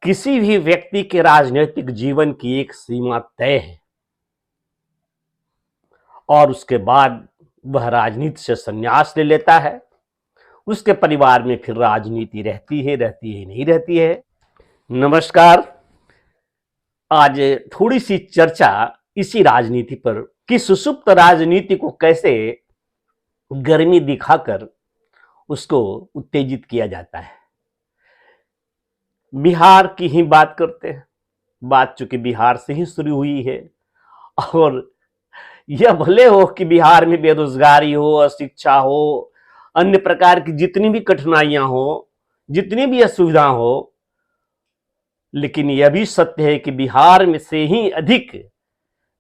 किसी भी व्यक्ति के राजनीतिक जीवन की एक सीमा तय है और उसके बाद वह राजनीति से संन्यास ले लेता है। उसके परिवार में फिर राजनीति रहती है नहीं रहती है। नमस्कार, आज थोड़ी सी चर्चा इसी राजनीति पर कि सुषुप्त राजनीति को कैसे गर्मी दिखाकर उसको उत्तेजित किया जाता है। बिहार की ही बात करते हैं। बात चूंकि बिहार से ही शुरू हुई है और यह भले हो कि बिहार में बेरोजगारी हो, अशिक्षा हो, अन्य प्रकार की जितनी भी कठिनाइयां हो, जितनी भी असुविधा हो, लेकिन यह भी सत्य है कि बिहार में से ही अधिक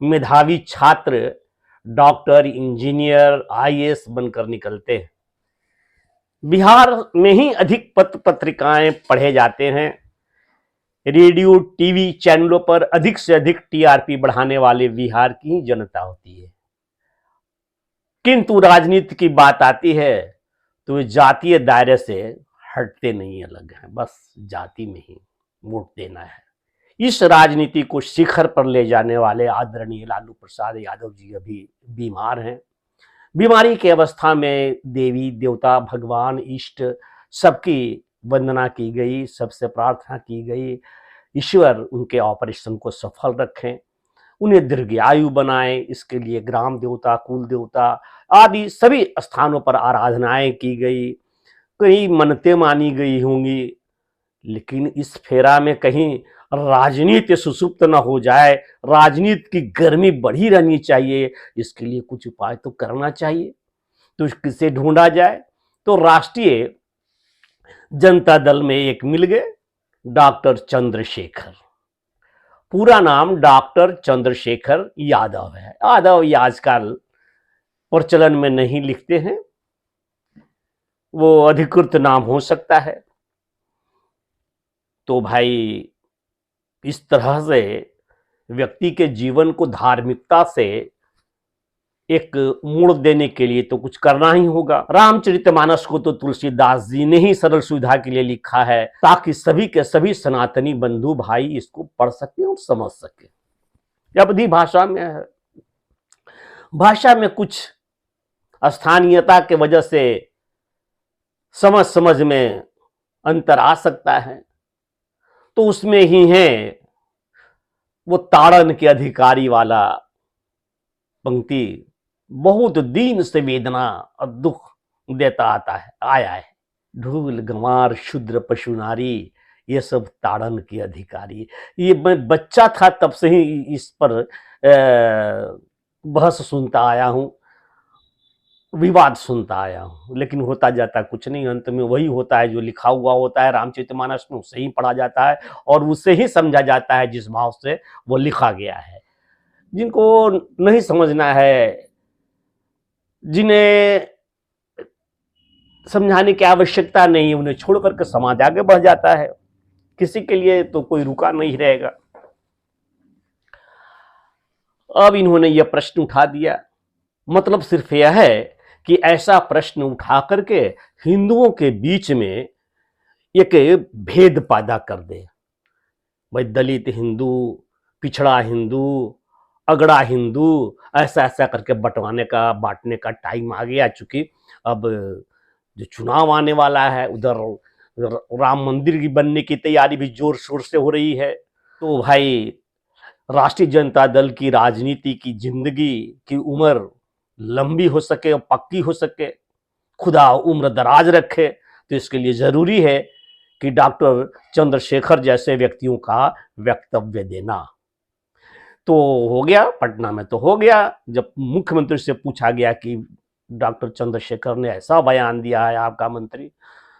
मेधावी छात्र डॉक्टर, इंजीनियर, आईएएस बनकर निकलते हैं। बिहार में ही अधिक पत्र पत्रिकाएं पढ़े जाते हैं। रेडियो टीवी चैनलों पर अधिक से अधिक टीआरपी बढ़ाने वाले बिहार की ही जनता होती है। किंतु राजनीति की बात आती है तो वे जातीय दायरे से हटते नहीं, अलग हैं, बस जाति में ही वोट देना है। इस राजनीति को शिखर पर ले जाने वाले आदरणीय लालू प्रसाद यादव जी अभी बीमार हैं। बीमारी की अवस्था में देवी देवता, भगवान, इष्ट सबकी वंदना की गई, सबसे प्रार्थना की गई, ईश्वर उनके ऑपरेशन को सफल रखें, उन्हें दीर्घायु बनाएं। इसके लिए ग्राम देवता, कुल देवता आदि सभी स्थानों पर आराधनाएं की गई, कई मन्नतें मानी गई होंगी। लेकिन इस फेरा में कहीं राजनीति सुसुप्त न हो जाए, राजनीति की गर्मी बढ़ी रहनी चाहिए। इसके लिए कुछ उपाय तो करना चाहिए। तो किसे ढूंढा जाए? तो राष्ट्रीय जनता दल में एक मिल गए, डॉक्टर चंद्रशेखर। पूरा नाम डॉक्टर चंद्रशेखर यादव है। यादव ये आजकल प्रचलन में नहीं लिखते हैं, वो अधिकृत नाम हो सकता है। तो भाई इस तरह से व्यक्ति के जीवन को धार्मिकता से एक मोड़ देने के लिए तो कुछ करना ही होगा। रामचरितमानस को तो तुलसीदास जी ने ही सरल सुविधा के लिए लिखा है ताकि सभी के सभी सनातनी बंधु भाई इसको पढ़ सके और समझ सके। अवधी भाषा में है। भाषा में कुछ स्थानीयता के वजह से समझ में अंतर आ सकता है। तो उसमें ही है वो ताड़न के अधिकारी वाला पंक्ति, बहुत दीन से वेदना और दुख देता आया है। ढूल गंवार शूद्र पशु नारी, ये सब ताड़न के अधिकारी। ये मैं बच्चा था तब से ही इस पर बहस सुनता आया हूं, विवाद सुनता आया हूं, लेकिन होता जाता कुछ नहीं। अंत में वही होता है जो लिखा हुआ होता है रामचरितमानस में, उससे ही पढ़ा जाता है और उससे ही समझा जाता है जिस भाव से वो लिखा गया है। जिनको नहीं समझना है, जिन्हें समझाने की आवश्यकता नहीं है, उन्हें छोड़ करके समाज आगे बढ़ जाता है। किसी के लिए तो कोई रुका नहीं रहेगा। अब इन्होंने यह प्रश्न उठा दिया। मतलब सिर्फ यह है कि ऐसा प्रश्न उठा करके हिंदुओं के बीच में एक भेद पैदा कर दे। भाई दलित हिंदू, पिछड़ा हिंदू, अगड़ा हिंदू, ऐसा ऐसा करके बांटने का टाइम आ गया। चूंकि अब जो चुनाव आने वाला है, उधर राम मंदिर की बनने की तैयारी भी जोर शोर से हो रही है। तो भाई राष्ट्रीय जनता दल की राजनीति की जिंदगी की उम्र लंबी हो सके और पक्की हो सके, खुदा उम्र दराज रखे, तो इसके लिए जरूरी है कि डॉक्टर चंद्रशेखर जैसे व्यक्तियों का वक्तव्य देना। तो हो गया, पटना में तो हो गया। जब मुख्यमंत्री से पूछा गया कि डॉक्टर चंद्रशेखर ने ऐसा बयान दिया है आपका मंत्री,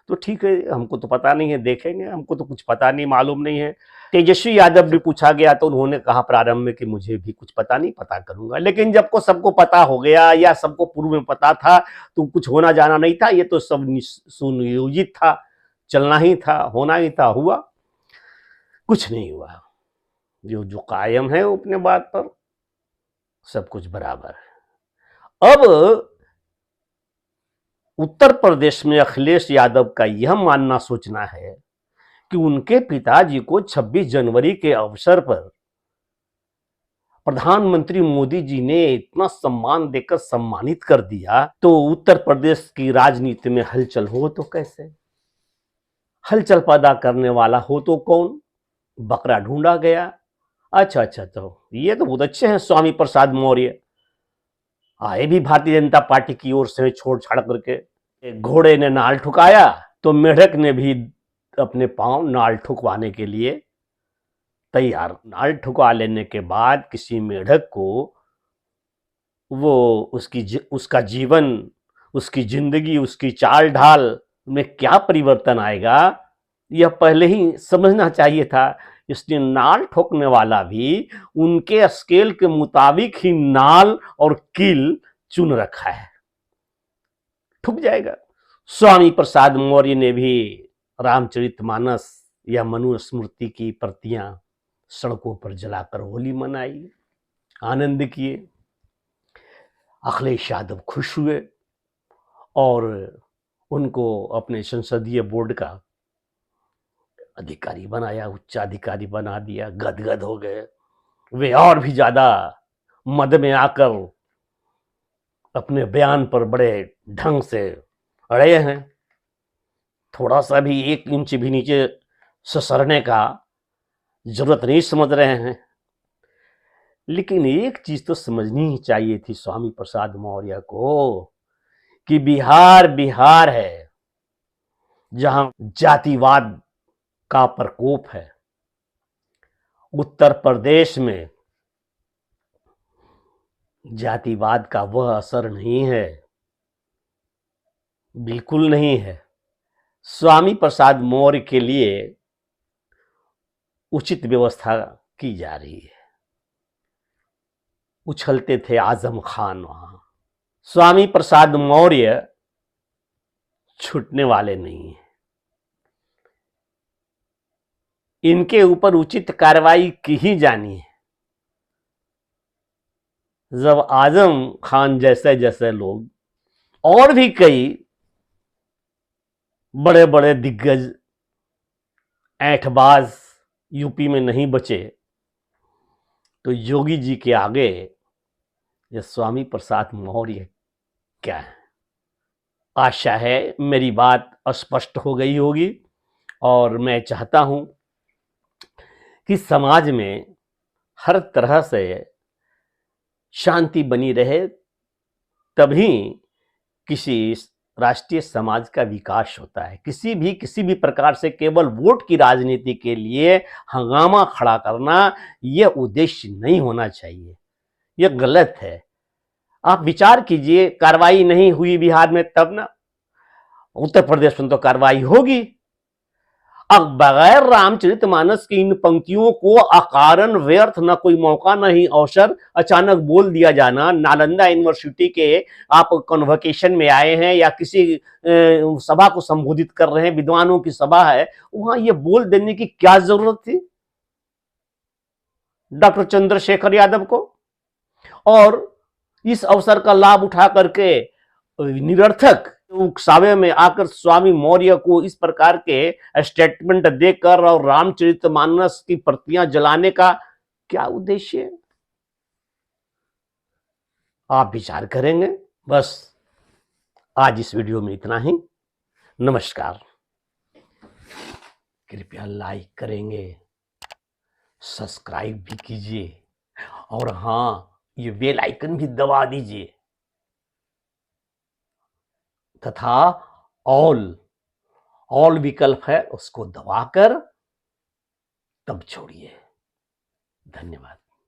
तो ठीक है, हमको तो पता नहीं है, देखेंगे, हमको तो कुछ पता नहीं, मालूम नहीं है। तेजस्वी यादव भी पूछा गया तो उन्होंने कहा प्रारंभ में कि मुझे भी कुछ पता नहीं, पता करूंगा। लेकिन जब को सबको पता हो गया या सबको पूर्व में पता था तो कुछ होना जाना नहीं था, ये तो सब सुनियोजित था, चलना ही था, होना ही था, हुआ कुछ नहीं हुआ। जो कायम है अपने बात पर, सब कुछ बराबर है। अब उत्तर प्रदेश में अखिलेश यादव का यह मानना सोचना है कि उनके पिताजी को 26 जनवरी के अवसर पर प्रधानमंत्री मोदी जी ने इतना सम्मान देकर सम्मानित कर दिया, तो उत्तर प्रदेश की राजनीति में हलचल हो तो कैसे? हलचल पैदा करने वाला हो तो कौन? बकरा ढूंढा गया। अच्छा, तो ये तो बहुत अच्छे हैं स्वामी प्रसाद मौर्य, आए भी भारतीय जनता पार्टी की ओर से छोड़ छाड़ करके। घोड़े ने नाल ठुकाया तो मेढक ने भी अपने पांव नाल ठुकवाने के लिए तैयार। नाल ठुका लेने के बाद किसी मेढक को वो उसका जीवन, उसकी जिंदगी, उसकी चाल ढाल में क्या परिवर्तन आएगा, यह पहले ही समझना चाहिए था। इसलिए नाल ठोकने वाला भी उनके स्केल के मुताबिक ही नाल और कील चुन रखा है, ठुक जाएगा। स्वामी प्रसाद मौर्य ने भी रामचरितमानस या मनुस्मृति की प्रतियां सड़कों पर जलाकर होली मनाई, आनंद किए। अखिलेश यादव खुश हुए और उनको अपने संसदीय बोर्ड का अधिकारी बनाया, उच्चाधिकारी बना दिया। गदगद हो गए वे, और भी ज्यादा मद में आकर अपने बयान पर बड़े ढंग से अड़े हैं। थोड़ा सा भी 1 इंच भी नीचे ससरने का जरूरत नहीं समझ रहे हैं। लेकिन एक चीज तो समझनी ही चाहिए थी स्वामी प्रसाद मौर्य को कि बिहार है जहां जातिवाद का प्रकोप है। उत्तर प्रदेश में जातिवाद का वह असर नहीं है, बिल्कुल नहीं है। स्वामी प्रसाद मौर्य के लिए उचित व्यवस्था की जा रही है। उछलते थे आजम खान वहां, स्वामी प्रसाद मौर्य छूटने वाले नहीं है। इनके ऊपर उचित कार्रवाई की ही जानी है। जब आजम खान जैसे जैसे लोग और भी कई बड़े बड़े दिग्गज ऐंठबाज यूपी में नहीं बचे, तो योगी जी के आगे ये स्वामी प्रसाद मौर्य क्या है? आशा है मेरी बात स्पष्ट हो गई होगी और मैं चाहता हूं कि समाज में हर तरह से शांति बनी रहे, तभी किसी राष्ट्रीय समाज का विकास होता है। किसी भी प्रकार से केवल वोट की राजनीति के लिए हंगामा खड़ा करना यह उद्देश्य नहीं होना चाहिए, यह गलत है। आप विचार कीजिए, कार्रवाई नहीं हुई बिहार में तब ना उत्तर प्रदेश में तो कार्रवाई होगी। अब बगैर रामचरितमानस की इन पंक्तियों को अकारण व्यर्थ, न कोई मौका न ही अवसर, अचानक बोल दिया जाना। नालंदा यूनिवर्सिटी के आप कन्वोकेशन में आए हैं या किसी सभा को संबोधित कर रहे हैं, विद्वानों की सभा है, वहां ये बोल देने की क्या जरूरत थी डॉक्टर चंद्रशेखर यादव को? और इस अवसर का लाभ उठा करके निरर्थक उकसावे में आकर स्वामी मौर्य को इस प्रकार के स्टेटमेंट देकर और रामचरितमानस की प्रतियां जलाने का क्या उद्देश्य है? आप विचार करेंगे। बस आज इस वीडियो में इतना ही। नमस्कार। कृपया लाइक करेंगे, सब्सक्राइब भी कीजिए और हाँ, ये बेल आइकन भी दबा दीजिए तथा ऑल विकल्प है उसको दबाकर तब छोड़िए। धन्यवाद।